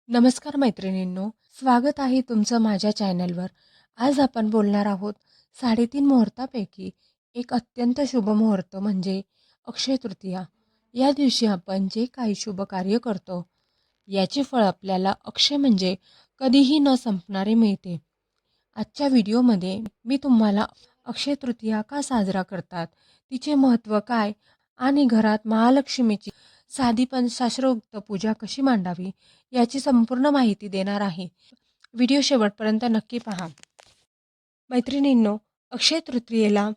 नमस्कार मैत्रिणींनो, स्वागत आहे तुमचं माझ्या चॅनलवर. आज आपण बोलणार आहोत 3.5 मुहूर्तापैकी एक अत्यंत शुभ मुहूर्त म्हणजे अक्षय तृतीया. या दिवशी आपण जे काही शुभ कार्य करतो याचे फळ आपल्याला अक्षय म्हणजे कधीही न संपणारे मिळते. आजच्या व्हिडिओमध्ये मी तुम्हाला अक्षय तृतीया का साजरा करतात, तिचे महत्त्व काय आणि घरात महालक्ष्मीची साधी पण शास्त्रोक्त पूजा कशी मांडावी याची संपूर्ण माहिती देणार आहे. व्हिडिओ शेवटपर्यंत नक्की पहा. मैत्रिणींनो, अक्षय तृतीयेला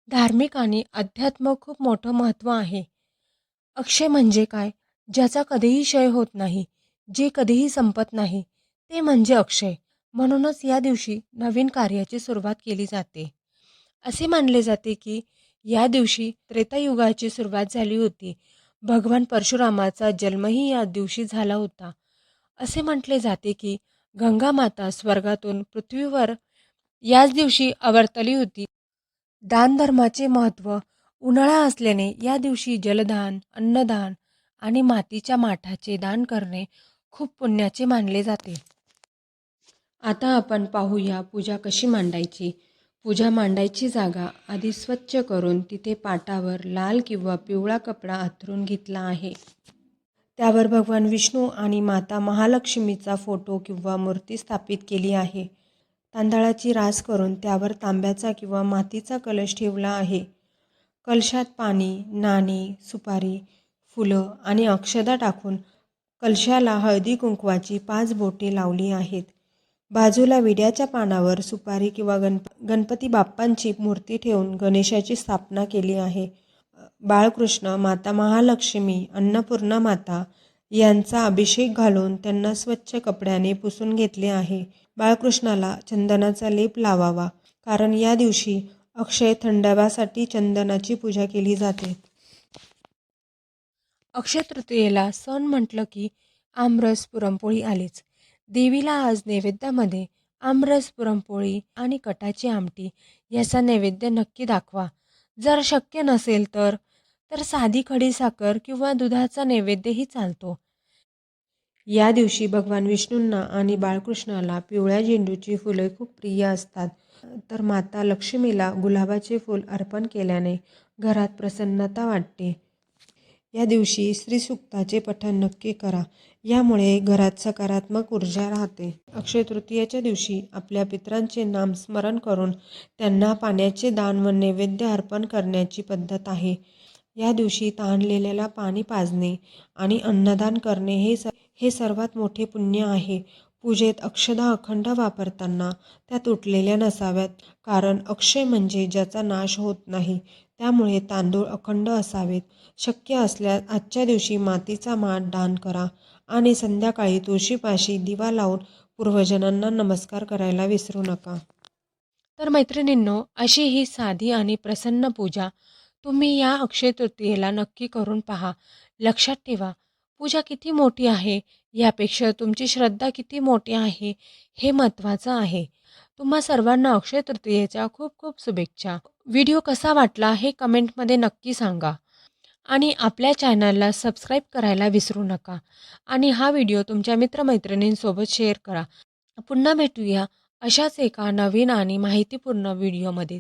धार्मिक आणि अध्यात्म खूप मोठं महत्त्व आहे. अक्षय म्हणजे काय? ज्याचा कधीही क्षय होत नाही, जे कधीही संपत नाही, ते म्हणजे अक्षय. म्हणूनच या दिवशी नवीन कार्याची सुरुवात केली जाते. असे मानले जाते की या दिवशी त्रेतायुगाची सुरुवात झाली होती. भगवान परशुरामाचा जन्मही या दिवशी झाला होता. असे म्हटले जाते की गंगा माता स्वर्गातून पृथ्वीवर याच दिवशी अवतरली होती. दानधर्माचे महत्त्व उन्हाळा असल्याने या दिवशी जलदान, अन्नदान आणि मातीच्या माठाचे दान करणे खूप पुण्याचे मानले जाते. आता आपण पाहूया पूजा कशी मांडायची. पूजा मांडायची जागा आधी स्वच्छ करून तिथे पाटावर लाल किंवा पिवळा कपडा अंथरून घेतला आहे. त्यावर भगवान विष्णू आणि माता महालक्ष्मीचा फोटो किंवा मूर्ती स्थापित केली आहे. तांदळाची रास करून त्यावर तांब्याचा किंवा मातीचा कलश ठेवला आहे. कलशात पाणी, नाणी, सुपारी, फुलं आणि अक्षदा टाकून कलशाला हळदी कुंकवाची 5 बोटे लावली आहेत. बाजूला विड्याच्या पानावर सुपारी किंवा गणपती बाप्पांची मूर्ती ठेवून गणेशाची स्थापना केली आहे. बाळकृष्ण, माता महालक्ष्मी, अन्नपूर्णा माता यांचा अभिषेक घालून त्यांना स्वच्छ कपड्याने पुसून घेतले आहे. बाळकृष्णाला चंदनाचा लेप लावावा, कारण या दिवशी अक्षय थंडाव्यासाठी चंदनाची पूजा केली जाते. अक्षय तृतीयेला सण म्हटलं की आमरस, पुरणपोळी आलीच. देवीला आज नैवेद्यामध्ये आमरस, पुरणपोळी आणि कटाची आमटी याचा नैवेद्य नक्की दाखवा. जर शक्य नसेल तर साधी खडीसाखर किंवा दुधाचा नैवेद्यही चालतो. या दिवशी भगवान विष्णूंना आणि बाळकृष्णाला पिवळ्या झेंडूची फुले खूप प्रिय असतात. तर माता लक्ष्मीला गुलाबाचे फूल अर्पण केल्याने घरात प्रसन्नता वाटते. या दिवशी श्रीसूक्ताचे पठण नक्की करा. यामुळे घरात सकारात्मक ऊर्जा राहते. अक्षय तृतीयेच्या दिवशी आपल्या पितरांचे नामस्मरण करून त्यांना पाण्याचे दान व नैवेद्य अर्पण करण्याची पद्धत आहे. या दिवशी तहानलेल्याला पाणी पाजणे आणि अन्नदान करणे हे सर्वात मोठे पुण्य आहे. पूजेत अक्षदा अखंड वापरताना त्या तुटलेल्या नसाव्यात, कारण अक्षय म्हणजे ज्याचा नाश होत नाही. त्यामुळे तांदूळ अखंड असावेत. शक्य असल्यास आजच्या दिवशी मातीचा माठ दान करा आणि संध्याकाळी तुळशीपाशी दिवा लावून पूर्वजांना नमस्कार करायला विसरू नका. तर मैत्रिणींनो, अशी ही साधी आणि प्रसन्न पूजा तुम्ही या अक्षय तृतीयेला नक्की करून पहा. लक्षात ठेवा, पूजा किती मोठी आहे यापेक्षा तुमची श्रद्धा किती मोठी आहे हे महत्त्वाचं आहे. तुम्हा सर्वांना अक्षय तृतीयेच्या खूप खूप शुभेच्छा. व्हिडिओ कसा वाटला हे कमेंटमध्ये नक्की सांगा आणि आपल्या चॅनलला सबस्क्राईब करायला विसरू नका आणि हा व्हिडिओ तुमच्या मित्रमैत्रिणींसोबत शेअर करा. पुन्हा भेटूया अशाच एका नवीन आणि माहितीपूर्ण व्हिडिओमध्ये.